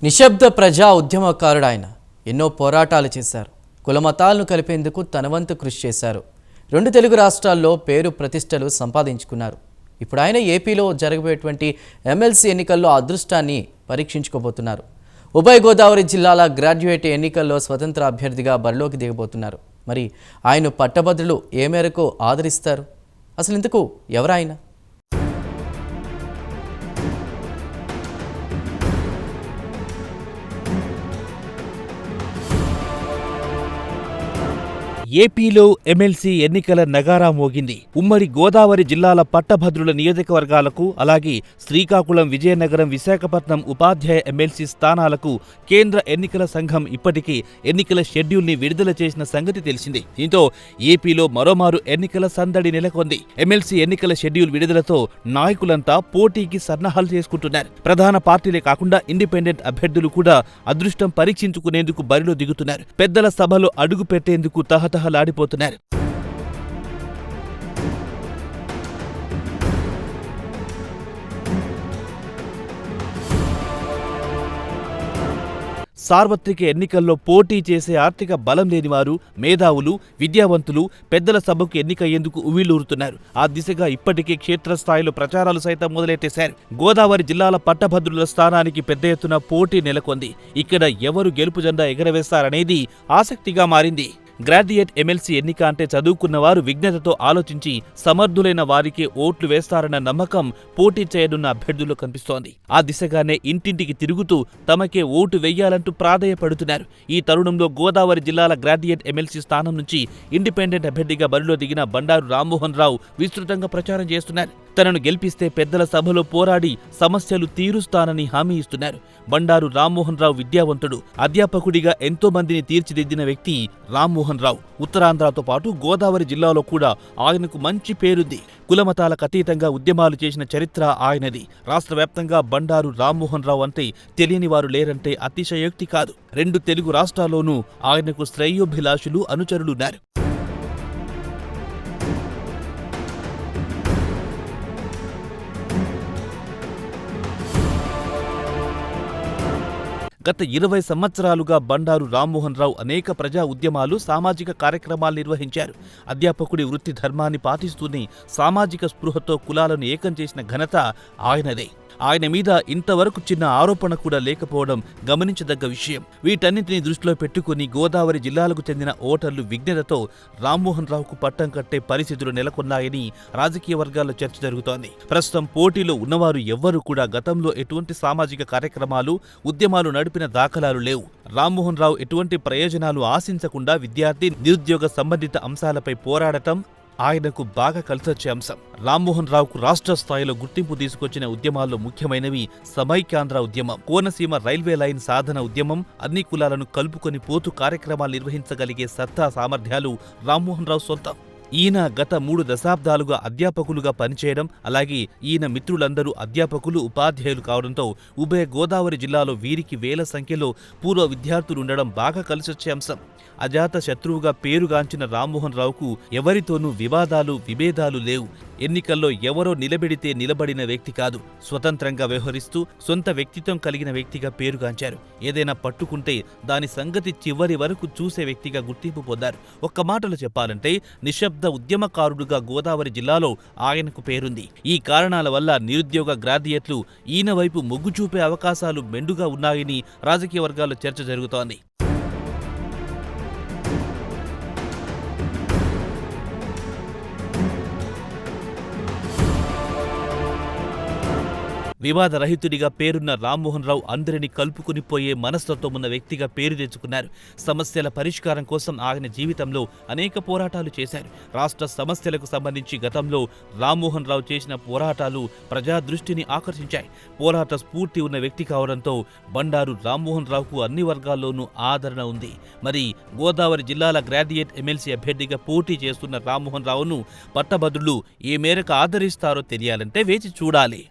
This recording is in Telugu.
నిశ్శబ్ద ప్రజా ఉద్యమకారుడు ఆయన. ఎన్నో పోరాటాలు చేశారు. కులమతాలను కలిపేందుకు తనవంతు కృషి చేశారు. 2 తెలుగు రాష్ట్రాల్లో పేరు ప్రతిష్టలు సంపాదించుకున్నారు. ఇప్పుడు ఆయన ఏపీలో జరగబోయేటువంటి ఎమ్మెల్సీ ఎన్నికల్లో అదృష్టాన్ని పరీక్షించుకోబోతున్నారు. ఉభయ గోదావరి జిల్లాల గ్రాడ్యుయేట్ ఎన్నికల్లో స్వతంత్ర అభ్యర్థిగా బరిలోకి దిగబోతున్నారు. మరి ఆయన పట్టభద్రులు ఏ మేరకు ఆదరిస్తారు? అసలు ఇందుకు ఎవరాయన? ఏపీలో ఎమ్మెల్సీ ఎన్నికల నగారా మోగింది. ఉమ్మడి గోదావరి జిల్లాల పట్టభద్రుల నియోజకవర్గాలకు, అలాగే శ్రీకాకుళం, విజయనగరం, విశాఖపట్నం ఉపాధ్యాయ ఎమ్మెల్సీ స్థానాలకు కేంద్ర ఎన్నికల సంఘం ఇప్పటికే ఎన్నికల షెడ్యూల్ని విడుదల చేసిన సంగతి తెలిసిందే. దీంతో ఏపీలో మరోమారు ఎన్నికల సందడి నెలకొంది. ఎమ్మెల్సీ ఎన్నికల షెడ్యూల్ విడుదలతో నాయకులంతా పోటీకి సన్నాహాలు చేసుకుంటున్నారు. ప్రధాన పార్టీలే కాకుండా ఇండిపెండెంట్ అభ్యర్థులు కూడా అదృష్టం పరీక్షించుకునేందుకు బరిలో దిగుతున్నారు. పెద్దల సభలో అడుగు పెట్టేందుకు తహతహలాడిపోతున్నారు. సార్వత్రిక ఎన్నికల్లో పోటీ చేసే ఆర్థిక బలం లేనివారు, మేధావులు, విద్యావంతులు పెద్దల సభకు ఎన్నికయ్యేందుకు ఉవ్విళ్లూరుతున్నారు. ఆ దిశగా ఇప్పటికే క్షేత్రస్థాయిలో ప్రచారాలు సైతం మొదలెట్టేశారు. గోదావరి జిల్లాల పట్టభద్రుల స్థానానికి పెద్ద ఎత్తున పోటీ నెలకొంది. ఇక్కడ ఎవరు గెలుపు జెండా ఎగరవేస్తారనేది ఆసక్తిగా మారింది. గ్రాడ్యుయేట్ ఎమ్మెల్సీ ఎన్నిక అంటే చదువుకున్నవారు విజ్ఞతతో ఆలోచించి సమర్థులైన వారికే ఓట్లు వేస్తారన్న నమ్మకం పోటీ చేయనున్న అభ్యర్థుల్లో కనిపిస్తోంది. ఆ దిశగానే ఇంటింటికి తిరుగుతూ తమకే ఓటు వెయ్యాలంటూ ప్రాధేయపడుతున్నారు. ఈ తరుణంలో గోదావరి జిల్లాల గ్రాడ్యుయేట్ ఎమ్మెల్సీ స్థానం నుంచి ఇండిపెండెంట్ అభ్యర్థిగా బరిలో దిగిన బండారు రామ్మోహన్ రావు విస్తృతంగా ప్రచారం చేస్తున్నారు. తనను గెలిపిస్తే పెద్దల సభలో పోరాడి సమస్యలు తీరుస్తానని హామీ ఇస్తున్నారు. బండారు రామ్మోహన్ రావు విద్యావంతుడు, అధ్యాపకుడిగా ఎంతో మందిని తీర్చిదిద్దిన వ్యక్తి రామ్మోహన్ రావు. ఉత్తరాంధ్రతో పాటు గోదావరి జిల్లాలో కూడా ఆయనకు మంచి పేరుంది. కులమతాలకు అతీతంగా ఉద్యమాలు చేసిన చరిత్ర ఆయనది. రాష్ట్ర వ్యాప్తంగా బండారు రామ్మోహన్ రావు అంటే తెలియని వారు లేరంటే అతిశయోక్తి కాదు. 2 తెలుగు రాష్ట్రాల్లోనూ ఆయనకు శ్రేయోభిలాషులు, అనుచరులున్నారు. గత 20 సంవత్సరాలుగా బండారు రామ్మోహన్ రావు అనేక ప్రజా ఉద్యమాలు, సామాజిక కార్యక్రమాలు నిర్వహించారు. అధ్యాపకుడి వృత్తి ధర్మాన్ని పాటిస్తూనే సామాజిక స్పృహతో కులాలను ఏకం చేసిన ఘనత ఆయనదే. ఆయన మీద ఇంతవరకు చిన్న ఆరోపణ కూడా లేకపోవడం గమనించదగ్గ విషయం. వీటన్నింటినీ దృష్టిలో పెట్టుకుని గోదావరి జిల్లాలకు చెందిన ఓటర్లు విజ్ఞతతో రామ్మోహన్ రావుకు పట్టం కట్టే పరిస్థితులు నెలకొన్నాయని రాజకీయ వర్గాల్లో చర్చ జరుగుతోంది. ప్రస్తుతం పోటీలో ఉన్నవారు ఎవ్వరూ కూడా గతంలో ఎటువంటి సామాజిక కార్యక్రమాలు, ఉద్యమాలు నడిపిన దాఖలాలు లేవు. రామ్మోహన్ రావు ఎటువంటి ప్రయోజనాలు ఆశించకుండా విద్యార్థి, నిరుద్యోగ సంబంధిత అంశాలపై పోరాడటం ఆయనకు బాగా కలిసొచ్చే అంశం. రామ్మోహన్ రావుకు రాష్ట్ర స్థాయిలో గుర్తింపు తీసుకొచ్చిన ఉద్యమాల్లో ముఖ్యమైనవి సమైక్యాంధ్ర ఉద్యమం, కోనసీమ రైల్వే లైన్ సాధన ఉద్యమం, అన్ని కులాలను కలుపుకొని పోతూ కార్యక్రమాలు నిర్వహించగలిగే సత్తా, సామర్థ్యాలు రామ్మోహన్ రావు సొంతం. ఈయన గత 3 దశాబ్దాలుగా అధ్యాపకులుగా పనిచేయడం, అలాగే ఈయన మిత్రులందరూ అధ్యాపకులు, ఉపాధ్యాయులు కావడంతో ఉభయ గోదావరి జిల్లాలో వీరికి వేల సంఖ్యలో పూర్వ విద్యార్థులుండడం బాగా కలిసొచ్చే అంశం. అజాత శత్రువుగా పేరుగాంచిన రామ్మోహన్ రావుకు ఎవరితోనూ వివాదాలు, విభేదాలు లేవు. ఎన్నికల్లో ఎవరో నిలబెడితే నిలబడిన వ్యక్తి కాదు. స్వతంత్రంగా వ్యవహరిస్తూ సొంత వ్యక్తిత్వం కలిగిన వ్యక్తిగా పేరుగాంచారు. ఏదైనా పట్టుకుంటే దాని సంగతి చివరి వరకు చూసే వ్యక్తిగా గుర్తింపు పొందారు. ఒక్క మాటలో చెప్పాలంటే నిశ్శబ్ద ఉద్యమకారుడుగా గోదావరి జిల్లాలో ఆయనకు పేరుంది. ఈ కారణాల వల్ల నిరుద్యోగ గ్రాడ్యుయేట్లు ఈయన వైపు మొగ్గు చూపే అవకాశాలు మెండుగా ఉన్నాయని రాజకీయ వర్గాల్లో చర్చ జరుగుతోంది. వివాదరహితుడిగా పేరున్న రామ్మోహన్ రావు అందరినీ కలుపుకునిపోయే మనస్తత్వం ఉన్న వ్యక్తిగా పేరు తెచ్చుకున్నారు. సమస్యల పరిష్కారం కోసం ఆయన జీవితంలో అనేక పోరాటాలు చేశారు. రాష్ట్ర సమస్యలకు సంబంధించి గతంలో రామ్మోహన్ రావు చేసిన పోరాటాలు ప్రజా దృష్టిని ఆకర్షించాయి. పోరాట స్ఫూర్తి ఉన్న వ్యక్తి కావడంతో బండారు రామ్మోహన్ రావుకు అన్ని వర్గాల్లోనూ ఆదరణ ఉంది. మరి గోదావరి జిల్లాల గ్రాడ్యుయేట్ ఎమ్మెల్సీ అభ్యర్థిగా పోటీ చేస్తున్న రామ్మోహన్ రావును పట్టభద్రులు ఏ మేరకు ఆదరిస్తారో తెలియాలంటే వేచి చూడాలి.